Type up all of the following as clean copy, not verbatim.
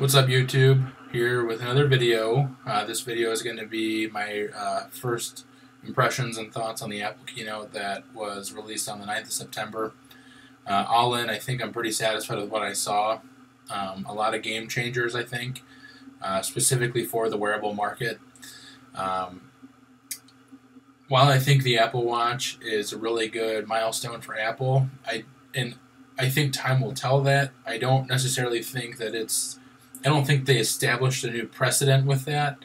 What's up, YouTube? Here with another video. This video is going to be my first impressions and thoughts on the Apple Keynote that was released on the 9th of September. All in, I think I'm pretty satisfied with what I saw. A lot of game changers, I think, specifically for the wearable market. Um, while I think the Apple Watch is a really good milestone for Apple, I think time will tell that. I don't necessarily think that I don't think they established a new precedent with that.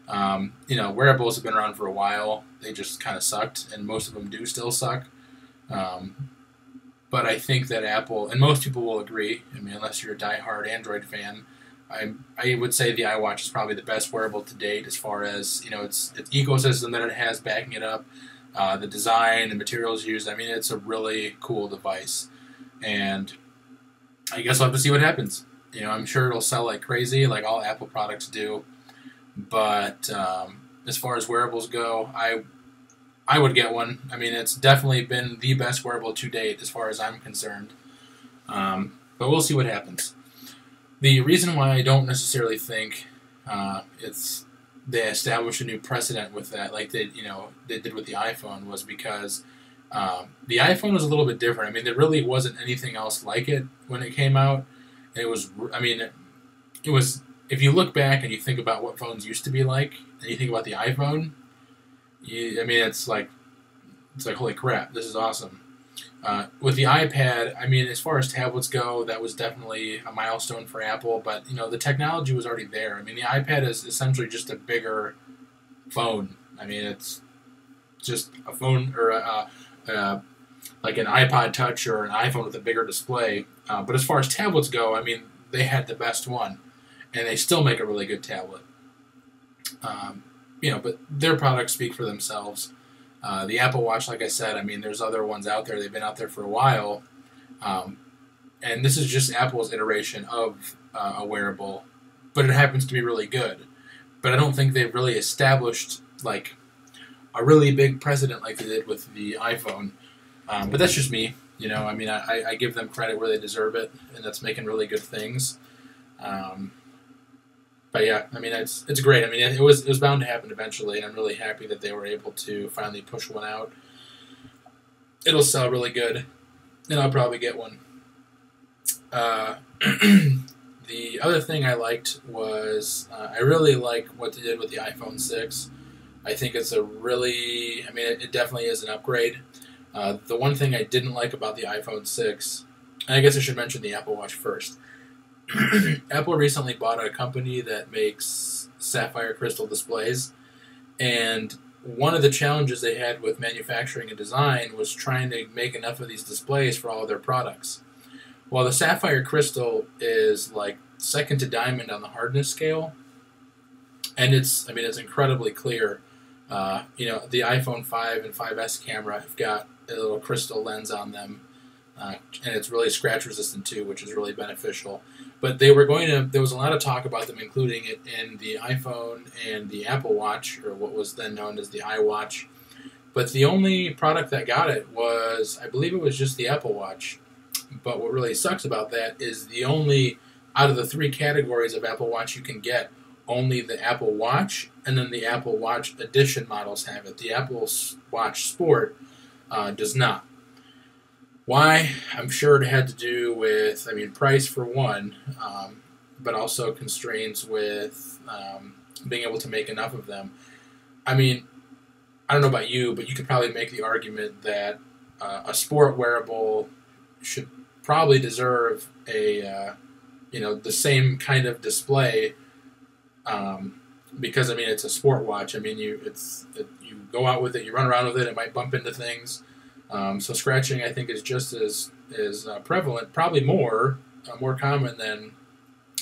Wearables have been around for a while. They just kind of sucked, and most of them do still suck. But I think that Apple, and most people will agree, I mean, unless you're a diehard Android fan, I would say the iWatch is probably the best wearable to date as far as, its ecosystem that it has backing it up, the design, the materials used. I mean, it's a really cool device. And I guess we'll have to see what happens. I'm sure it'll sell like crazy, like all Apple products do. But as far as wearables go, I would get one. I mean, it's definitely been the best wearable to date as far as I'm concerned. But we'll see what happens. The reason why I don't necessarily think they established a new precedent with that, like they did with the iPhone, was because the iPhone was a little bit different. I mean, there really wasn't anything else like it when it came out. It was, if you look back and you think about what phones used to be like, and you think about the iPhone, it's like holy crap, this is awesome. With the iPad, I mean, as far as tablets go, that was definitely a milestone for Apple, but, the technology was already there. I mean, the iPad is essentially just a bigger phone. I mean, it's just a phone, or like an iPod Touch or an iPhone with a bigger display. But as far as tablets go, I mean, they had the best one, and they still make a really good tablet. But their products speak for themselves. The Apple Watch, like I said, I mean, there's other ones out there. They've been out there for a while. And this is just Apple's iteration of a wearable, but it happens to be really good. But I don't think they've really established, like, a really big precedent like they did with the iPhone. But that's just me. I give them credit where they deserve it, and that's making really good things. But yeah, I mean, it's great. I mean, it was bound to happen eventually, and I'm really happy that they were able to finally push one out. It'll sell really good, and I'll probably get one. The other thing I liked was I really like what they did with the iPhone 6. I think it's it definitely is an upgrade. The one thing I didn't like about the iPhone 6, and I guess I should mention the Apple Watch first. Apple recently bought a company that makes sapphire crystal displays, and one of the challenges they had with manufacturing and design was trying to make enough of these displays for all of their products. While the sapphire crystal is like second to diamond on the hardness scale, and it's incredibly clear. The iPhone 5 and 5S camera have got a little crystal lens on them, and it's really scratch resistant too, which is really beneficial. But there was a lot of talk about them including it in the iPhone and the Apple Watch, or what was then known as the iWatch. But the only product that got it was, I believe it was just the Apple Watch. But what really sucks about that is out of the three categories of Apple Watch you can get, only the Apple Watch and then the Apple Watch Edition models have it. The Apple Watch Sport does not. Why? I'm sure it had to do with, price for one, but also constraints with being able to make enough of them. I don't know about you, but you could probably make the argument that a sport wearable should probably deserve the same kind of display. Because it's a sport watch. You go out with it, you run around with it, it might bump into things. So scratching, I think, is just as prevalent, probably more common than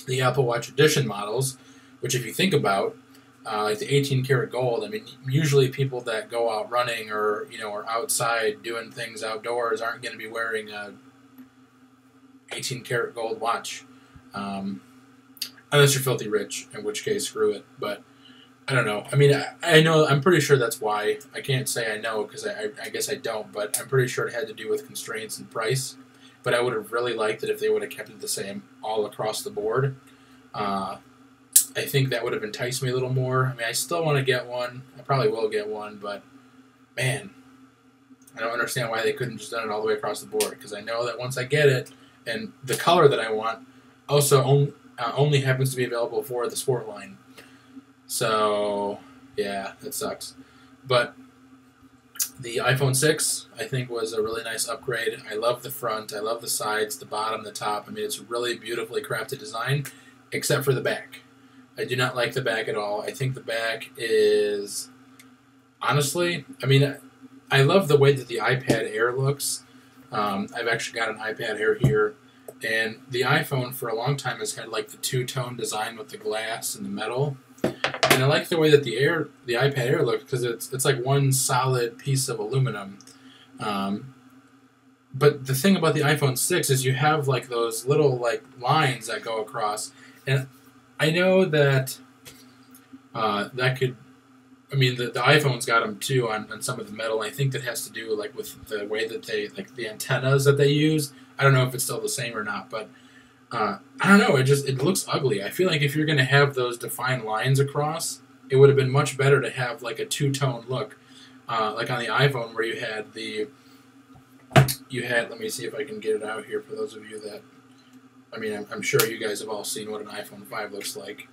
the Apple Watch Edition models. Which, if you think about, like the 18 karat gold, usually people that go out running or are outside doing things outdoors aren't going to be wearing a 18 karat gold watch. Unless you're filthy rich, in which case, screw it. But I don't know. I know. I'm pretty sure that's why. I can't say I know because I guess I don't. But I'm pretty sure it had to do with constraints and price. But I would have really liked it if they would have kept it the same all across the board. I think that would have enticed me a little more. I mean, I still want to get one. I probably will get one, but man, I don't understand why they couldn't just done it all the way across the board. Because I know that once I get it, and the color that I want also only happens to be available for the sport line. So yeah, it sucks. But the iPhone 6, I think, was a really nice upgrade. I love the front. I love the sides, the bottom, the top. I mean, it's a really beautifully crafted design, except for the back. I do not like the back at all. I think the back is, honestly, I mean, I love the way that the iPad Air looks. I've actually got an iPad Air here, and the iPhone for a long time has had like the two-tone design with the glass and the metal. And I like the way that the iPad Air looks because it's like one solid piece of aluminum. But the thing about the iPhone 6 is you have like those little like lines that go across, and I know that that could. I mean, the iPhone's got them too on some of the metal. I think that has to do like with the way that they like the antennas that they use. I don't know if it's still the same or not, but I don't know. It looks ugly. I feel like if you're going to have those defined lines across, it would have been much better to have like a two-tone look, like on the iPhone where you had. Let me see if I can get it out here for those of you that. I mean, I'm sure you guys have all seen what an iPhone 5 looks like.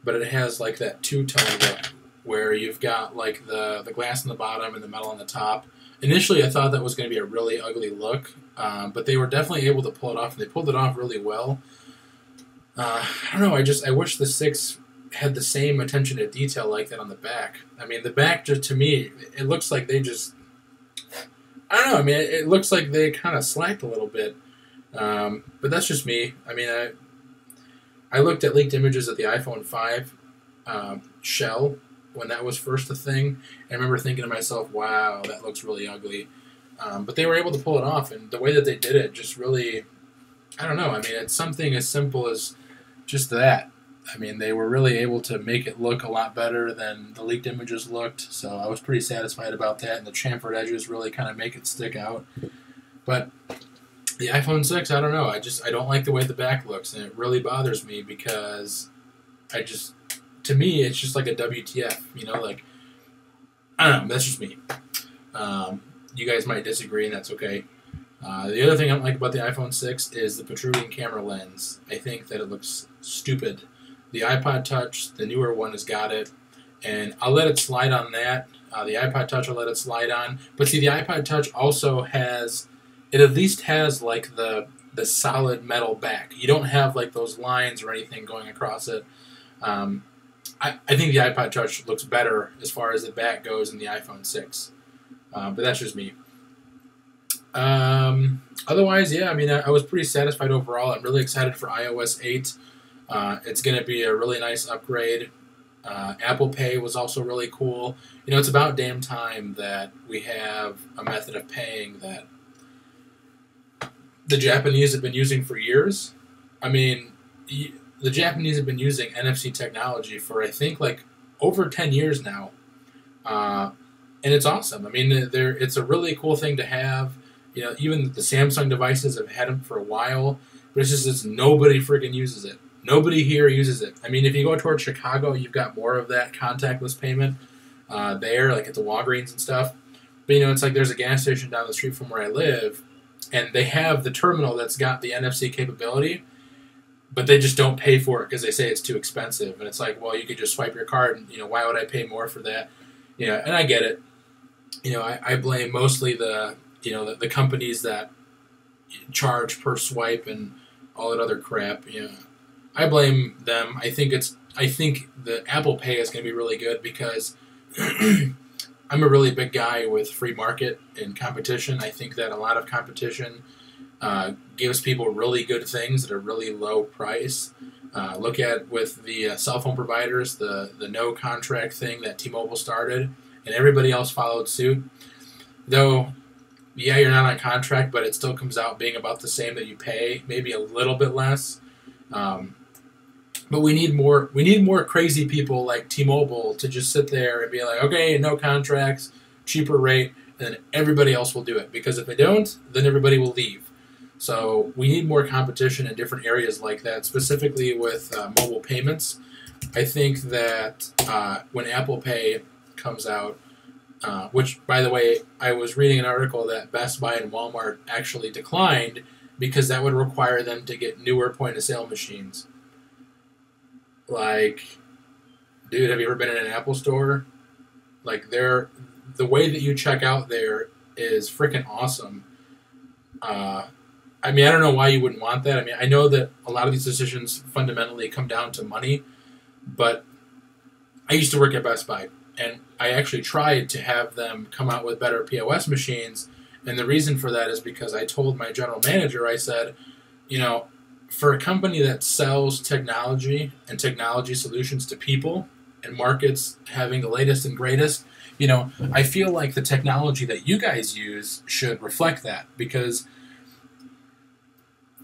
But it has like that two-tone look where you've got like the glass on the bottom and the metal on the top. Initially, I thought that was going to be a really ugly look, but they were definitely able to pull it off, and they pulled it off really well. I don't know, I wish the 6 had the same attention to detail like that on the back. I mean, the back, just to me, it looks like they just... I don't know, I mean, it looks like they kind of slacked a little bit. But that's just me. I mean, I looked at leaked images of the iPhone 5 shell when that was first a thing, and I remember thinking to myself, wow, that looks really ugly. But they were able to pull it off, and the way that they did it just really, I don't know, I mean, it's something as simple as just that. I mean, they were really able to make it look a lot better than the leaked images looked, so I was pretty satisfied about that, and the chamfered edges really kind of make it stick out. But the iPhone 6, I don't know. I don't like the way the back looks, and it really bothers me because to me, it's just like a WTF, you know, like, I don't know, that's just me. You guys might disagree, and that's okay. The other thing I don't like about the iPhone 6 is the protruding camera lens. I think that it looks stupid. The iPod Touch, the newer one, has got it, and I'll let it slide on that. The iPod Touch I'll let it slide on. But see, the iPod Touch also has... It at least has like the solid metal back. You don't have like those lines or anything going across it. I think the iPod Touch looks better as far as the back goes in the iPhone 6. But that's just me. Otherwise, yeah, I mean, I was pretty satisfied overall. I'm really excited for iOS 8. It's going to be a really nice upgrade. Apple Pay was also really cool. You know, it's about damn time that we have a method of paying that the Japanese have been using for years. I mean, the Japanese have been using NFC technology for, I think, like over 10 years now. And it's awesome. I mean, it's a really cool thing to have. You know, even the Samsung devices have had them for a while, but it's just nobody friggin' uses it. Nobody here uses it. I mean, if you go towards Chicago, you've got more of that contactless payment there, like at the Walgreens and stuff. But, you know, it's like there's a gas station down the street from where I live, and they have the terminal that's got the NFC capability, but they just don't pay for it because they say it's too expensive. And it's like, well, you could just swipe your card, and, you know, why would I pay more for that? You know, and I get it. You know, I blame mostly the companies that charge per swipe and all that other crap. You know, I blame them. I think the Apple Pay is going to be really good because I'm a really big guy with free market and competition. I think that a lot of competition gives people really good things at a really low price. Look at with the cell phone providers, the no contract thing that T-Mobile started, and everybody else followed suit. Though, yeah, you're not on contract, but it still comes out being about the same that you pay, maybe a little bit less. But we need more crazy people like T-Mobile to just sit there and be like, okay, no contracts, cheaper rate, and then everybody else will do it. Because if they don't, then everybody will leave. So we need more competition in different areas like that, specifically with mobile payments. I think that when Apple Pay comes out, which, by the way, I was reading an article that Best Buy and Walmart actually declined because that would require them to get newer point-of-sale machines. Like, dude, have you ever been in an Apple store? Like, the way that you check out there is freaking awesome. I mean, I don't know why you wouldn't want that. I mean, I know that a lot of these decisions fundamentally come down to money, but I used to work at Best Buy, and I actually tried to have them come out with better POS machines, and the reason for that is because I told my general manager, I said, you know, for a company that sells technology and technology solutions to people and markets having the latest and greatest, you know, I feel like the technology that you guys use should reflect that, because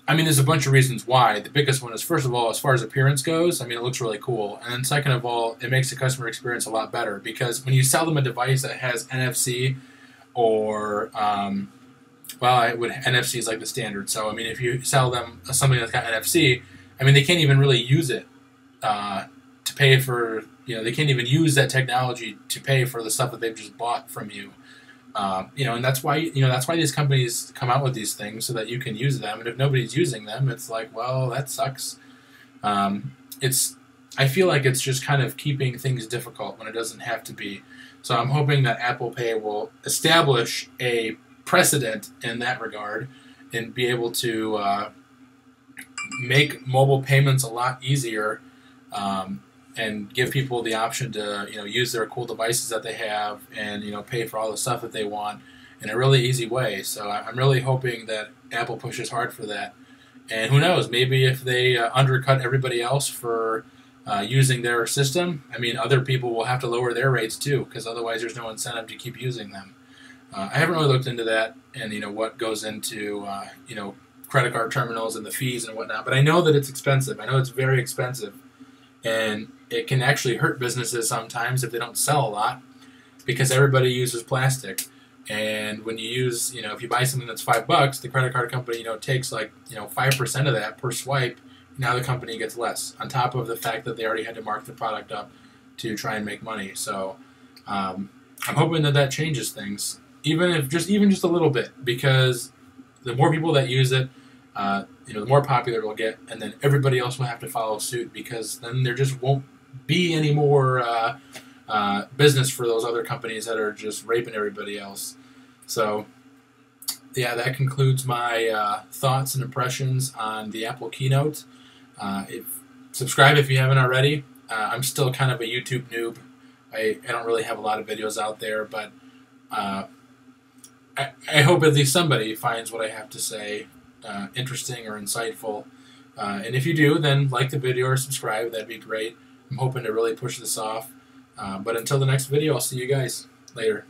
I mean, there's a bunch of reasons why. The biggest one is, first of all, as far as appearance goes, I mean, it looks really cool. And then second of all, it makes the customer experience a lot better, because when you sell them a device that has NFC or, NFC is like the standard. So, I mean, if you sell them something that's got NFC, I mean, they can't even really use it to pay for, they can't even use that technology to pay for the stuff that they've just bought from you. And that's why these companies come out with these things, so that you can use them. And if nobody's using them, it's like, well, that sucks. I feel like it's just kind of keeping things difficult when it doesn't have to be. So I'm hoping that Apple Pay will establish a precedent in that regard and be able to make mobile payments a lot easier. And give people the option to, use their cool devices that they have and, pay for all the stuff that they want in a really easy way. So I'm really hoping that Apple pushes hard for that. And who knows, maybe if they undercut everybody else for using their system, I mean, other people will have to lower their rates too, because otherwise there's no incentive to keep using them. I haven't really looked into that and, what goes into, credit card terminals and the fees and whatnot, but I know that it's expensive. I know it's very expensive. And it can actually hurt businesses sometimes if they don't sell a lot, because everybody uses plastic. And when you use, if you buy something that's $5, the credit card company, takes 5% of that per swipe. Now the company gets less, on top of the fact that they already had to mark the product up to try and make money. So I'm hoping that changes things, even just a little bit, because the more people that use it, the more popular it will get, and then everybody else will have to follow suit, because then there just won't be any more business for those other companies that are just raping everybody else. So, yeah, that concludes my thoughts and impressions on the Apple Keynote. Subscribe if you haven't already. I'm still kind of a YouTube noob. I don't really have a lot of videos out there, but I hope at least somebody finds what I have to say interesting or insightful. And if you do, then like the video or subscribe. That'd be great. I'm hoping to really push this off. But until the next video, I'll see you guys later.